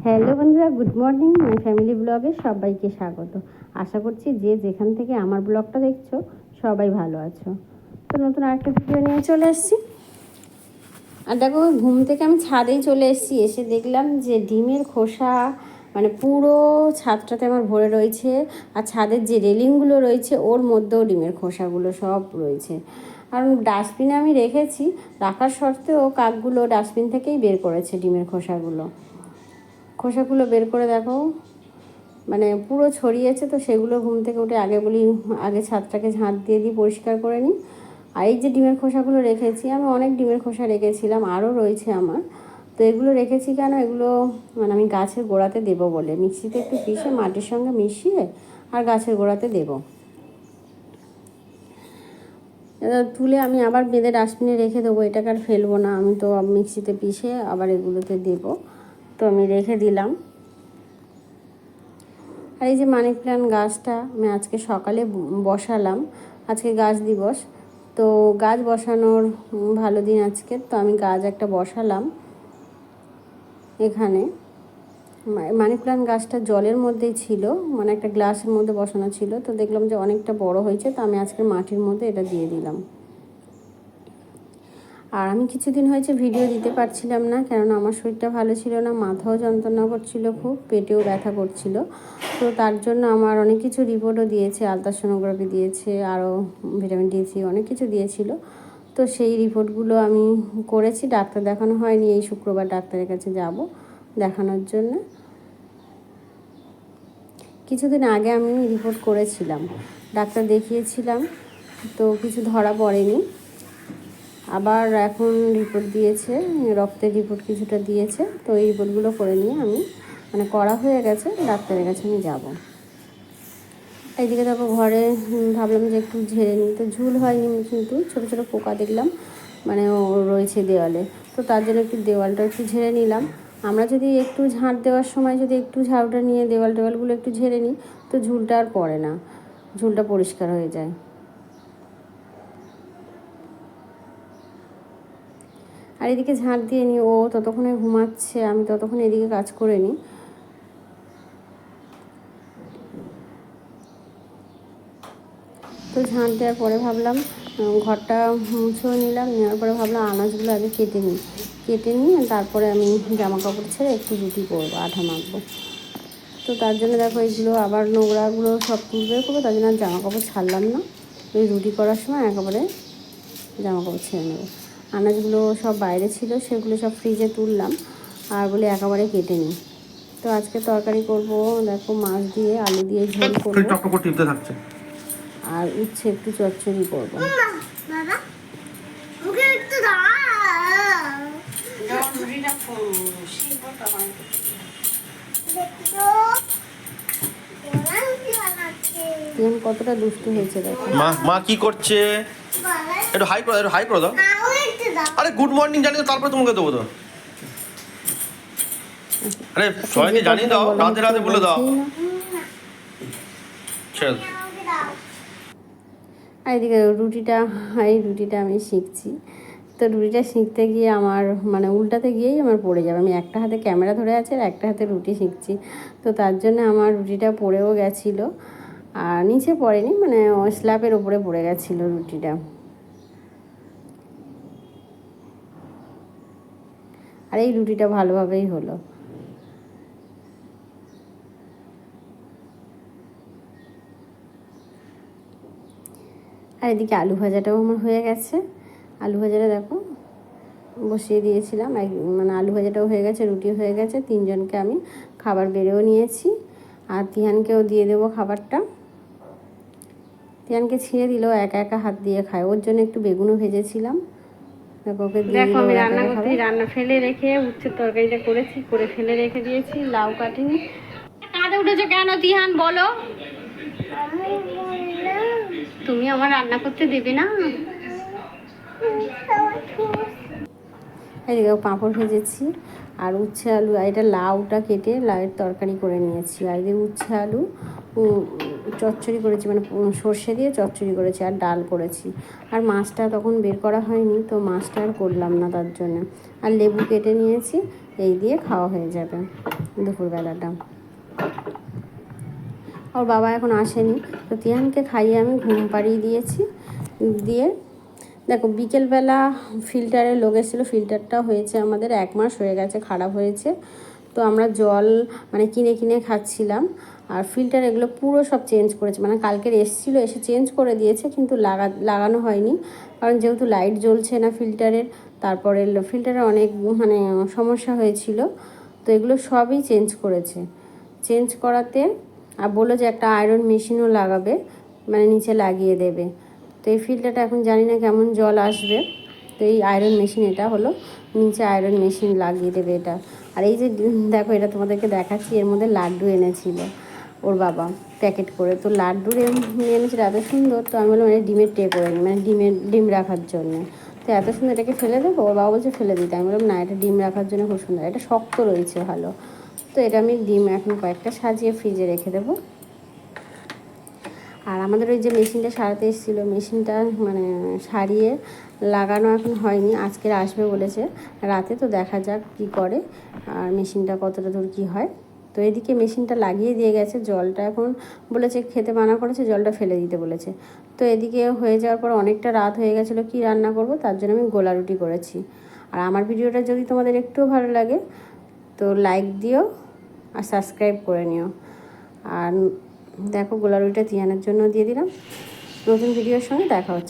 Hello বন্ধুরা, good morning. My family ব্লগে সবাইকে স্বাগত। আশা করছি যে যেখান থেকে আমার ব্লগটা দেখছো সবাই ভালো আছো। তো নতুন আরেকটা ভিডিও নিয়ে চলে এসেছি। আর দেখো, ঘুম থেকে আমি ছাদেই চলে এসেছি। এসে দেখলাম যে ডিমের খোসা মানে পুরো ছাদটাতে আমার ভরে রয়েছে। আর ছাদের যে রেলিংগুলো রয়েছে ওর মধ্যেও ডিমের খোসাগুলো সব রয়েছে। আর ডাস্টবিনে আমি রেখেছি, রাখার সত্ত্বেও কাকগুলো ডাস্টবিন থেকেই বের করেছে ডিমের খোসাগুলো বের করে দেখো, মানে পুরো ছড়িয়েছে। তো সেগুলো ঘুম থেকে উঠে আগে ছাদটাকে ঝাঁট দিয়ে দিই, পরিষ্কার করে নিই। আর এই যে ডিমের খোসাগুলো রেখেছি, আমি অনেক ডিমের খোসা রেখেছিলাম, আরও রয়েছে আমার। তো এগুলো রেখেছি কেন, এগুলো মানে আমি গাছের গোড়াতে দেবো বলে মিক্সিতে একটু পিষে মাটির সঙ্গে মিশিয়ে আর গাছের গোড়াতে দেবো। তুলে আমি আবার বেঁধে ডাস্টবিনে রেখে দেবো, এটাকে আর ফেলবো না। আমি তো মিক্সিতে পিষে আবার এগুলোতে দেবো, তো আমি রেখে দিলাম। আর এই যে মানি প্ল্যান্ট গাছটা আমি আজকে সকালে বসালাম, আজকে গাছ দিবস। তো গাছ বসানোর ভালো দিন আজকে, তো আমি গাছ একটা বসালাম এখানে। মানি প্ল্যান্ট গাছটা জলের মধ্যেই ছিল, মানে একটা গ্লাসের মধ্যে বসানো ছিল। তো দেখলাম যে অনেকটা বড় হয়েছে, তো আমি আজকে মাটির মধ্যে এটা দিয়ে দিলাম। আর আমি কিছুদিন হয়েছে ভিডিও দিতে পারছিলাম না, কেননা আমার শরীরটা ভালো ছিল না, মাথাও যন্ত্রণা করছিল, খুব পেটেও ব্যথা করছিল। তো তার জন্য আমার অনেক কিছু রিপোর্টও দিয়েছে, আলট্রাসোনোগ্রাফি দিয়েছে, আরও ভিটামিন ডি3 অনেক কিছু দিয়েছিল। তো সেই রিপোর্টগুলো আমি করেছি, ডাক্তার দেখানো হয়নি। এই শুক্রবার ডাক্তারের কাছে যাব দেখানোর জন্য। কিছুদিন আগে আমি রিপোর্ট করেছিলাম, ডাক্তার দেখিয়েছিলাম, তো কিছু ধরা পড়েনি। আবার এখন রিপোর্ট দিয়েছে, রক্তের রিপোর্ট কিছুটা দিয়েছে। তো এই রিপোর্টগুলো করে নিয়ে আমি মানে করা হয়ে গেছে, ডাক্তারের কাছে আমি যাব। এইদিকে দেখো ঘরে ভাবলাম যে একটু ঝেড়ে নিই, তো ঝুল হয়নি কিন্তু ছোটো ছোটো পোকা দেখলাম মানে ও রয়েছে দেওয়ালে। তো তার জন্য একটু দেওয়ালটা একটু ঝেড়ে নিলাম। আমরা যদি একটু ঝাঁট দেওয়ার সময় যদি একটু ঝাড়ুটা নিয়ে দেওয়ালগুলো একটু ঝেড়ে নিই, তো ঝুলটা আর পড়ে না, ঝুলটা পরিষ্কার হয়ে যায়। আর এদিকে ঝাঁট দিয়ে নিই, ও ততক্ষণে ঘুমাচ্ছে, আমি ততক্ষণে এদিকে কাজ করে নিই। তো ঝাঁট দেওয়ার পরে ভাবলাম ঘরটা মুছেও নিলাম, নেওয়ার পরে ভাবলাম আনাজগুলো আগে কেটে নিয়ে তারপরে আমি জামা কাপড় ছেড়ে একটু রুটি করবো, আঠা মাখবো। তো তার জন্য দেখো এইগুলো আবার নোংরাগুলো সব তুলবে করবো, তার জন্য আর জামা কাপড় ছাড়লাম না। ওই রুটি করার সময় একেবারে জামা কাপড় ছেড়ে নেবো। আনাজগুলো সব বাইরে ছিল, সেগুলো সব ফ্রিজে তুললাম আর বলে একেবারে কেটে নিই। তো আজকে তরকারি করব, দেখো মাছ দিয়ে আলু দিয়ে ঝোল করবো, আর উচ্ছে একটু চচ্চড়ি করবো। কতটা দুষ্টু হয়েছে দেখো। মা কি করছে? একটু হাই করে দাও। আরে গুড মর্নিং জানি তো, তারপরে তোমাকে দেবো তো। আরে সবাইকে জানিয়ে দাও, রাতে রাতে বলে দাও। চল। আর এদিকে রুটিটা আমি শিখছি। তো রুটিটা শিখতে গিয়ে আমার মানে উল্টাতে গিয়েই আমার পড়ে যাবে। আমি একটা হাতে ক্যামেরা ধরে আছি আর একটা হাতে রুটি শিখছি। তো তার জন্য আমার রুটিটা পড়েও গেছিলো, আর নিচে পড়েনি, মানে স্ল্যাবের ওপরে পড়ে গেছিলো রুটিটা। আর এই রুটিটা ভালোভাবেই হলো। আর এদিকে আলু ভাজাটাও আমার হয়ে গেছে। আলু ভাজাটা দেখো বসিয়ে দিয়েছিলাম, মানে আলু ভাজাটাও হয়ে গেছে, রুটি হয়ে গেছে। তিনজনকে আমি খাবার বেড়েও নিয়েছি, আর তিহানকেও দিয়ে দেবো খাবারটা। তিহানকে ছিঁড়ে দিলেও একা একা হাত দিয়ে খায়, ওর জন্য একটু বেগুনও ভেজেছিলাম। দেখো আমি রান্না করতে রান্না ফেলে রেখে উচ্ছের তরকারিটা করে ফেলে রেখে দিয়েছি, লাউ কাটিনি। কাঁদে উঠেছো কেন তিহান, বলো? তুমি আমার রান্না করতে দেবে না? এদিকে পাঁপড় ভেজেছি, আর উচ্ছে আলু, এটা লাউটা কেটে লাউয়ের তরকারি করে নিয়েছি। আর এদিকে উচ্ছে আলু চচ্চড়ি করেছি, মানে সর্ষে দিয়ে চচ্চড়ি করেছি, আর ডাল করেছি। আর মাছটা তখন বের করা হয়নি, তো মাছটা আর করলাম না তার জন্য। আর লেবু কেটে নিয়েছি, এই দিয়ে খাওয়া হয়ে যাবে দুপুরবেলাটা। ওর বাবা এখন আসেনি, তো তিয়ানকে খাইয়ে আমি ঘুম পাড়িয়ে দিয়েছি। দিয়ে দেখো বিকেলবেলা ফিল্টারের লোক এসেছিলো, ফিল্টারটা হয়েছে আমাদের 1 মাস হয়ে গেছে, খারাপ হয়েছে। তো আমরা জল মানে কিনে কিনে খাচ্ছিলাম। আর ফিল্টার এগুলো পুরো সব চেঞ্জ করেছে, মানে কালকের এসেছিলো, এসে চেঞ্জ করে দিয়েছে, কিন্তু লাগানো হয়নি, কারণ যেহেতু লাইট জ্বলছে না ফিল্টারের। তারপরে ফিল্টারে অনেক মানে সমস্যা হয়েছিল, তো এগুলো সবই চেঞ্জ করেছে। চেঞ্জ করাতে আর বললো যে একটা আয়রন মেশিনও লাগাবে, মানে নিচে লাগিয়ে দেবে। তো এই ফিল্টারটা এখন জানি না কেমন জল আসবে। তো এই আয়রন মেশিন, এটা হলো নিচে আয়রন মেশিন লাগিয়ে দেবে এটা। আর এই যে দেখো, এটা তোমাদেরকে দেখাচ্ছি, এর মধ্যে লাড্ডু এনেছিল ওর বাবা প্যাকেট করে। তো লাড্ডুর এনেছিল এত সুন্দর, তো আমি বললাম এটা ডিমের ট্রে করে নিই, মানে ডিম রাখার জন্য। তো এত সুন্দর, এটাকে ফেলে দেবো? ওর বাবা বলছে ফেলে দিতে। আমি বললাম না, এটা ডিম রাখার জন্য খুব সুন্দর, এটা শক্ত রয়েছে ভালো। তো এটা আমি ডিম এখন কয়েকটা সাজিয়ে ফ্রিজে রেখে দেবো। আর আমাদের ওই যে মেশিনটা সারাতে এসেছিলো, মেশিনটা মানে সারিয়ে লাগানো এখন হয়নি, আজকের আসবে বলেছে রাতে। তো দেখা যাক কি করে, আর মেশিনটা কতটা দূর কী হয়। তো এদিকে মেশিনটা লাগিয়ে দিয়ে গেছে, জলটা এখন বলেছে খেতে মানা করেছে, জলটা ফেলে দিতে বলেছে। তো এদিকে হয়ে যাওয়ার পর অনেকটা রাত হয়ে গেছিলো, কি রান্না করব তার জন্য আমি গোলা রুটি করেছি। আর আমার ভিডিওটা যদি তোমাদের একটুও ভালো লাগে তো লাইক দিও আর সাবস্ক্রাইব করে নিও। আর দেখো গোলা রুটিটা তিয়ানের জন্য দিয়ে দিলাম। নতুন ভিডিওর সঙ্গে দেখা হচ্ছে।